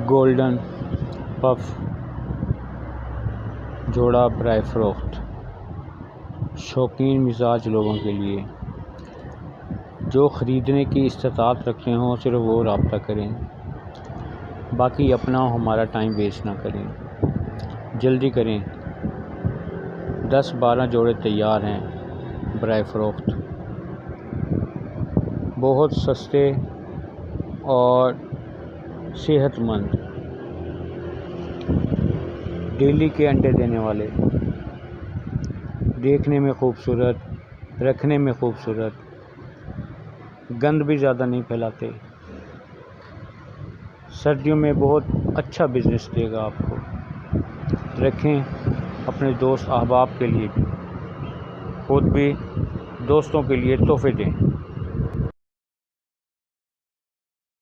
Golden puff जोड़ा बराए फ़रोख्त, शौकीन मिजाज लोगों के लिए। जो ख़रीदने की इस्तात रखते हों सिर्फ वो रब्ता करें, बाकी अपना हमारा टाइम वेस्ट ना करें। जल्दी करें, 10-12 जोड़े तैयार हैं बराए फ़रोख्त। बहुत सस्ते और सेहतमंद, डेली के अंडे देने वाले, देखने में खूबसूरत, रखने में खूबसूरत, गंद भी ज़्यादा नहीं फैलाते। सर्दियों में बहुत अच्छा बिज़नेस देगा आपको। रखें अपने दोस्त अहबाब के लिए भी, खुद भी दोस्तों के लिए तोहफ़े दें।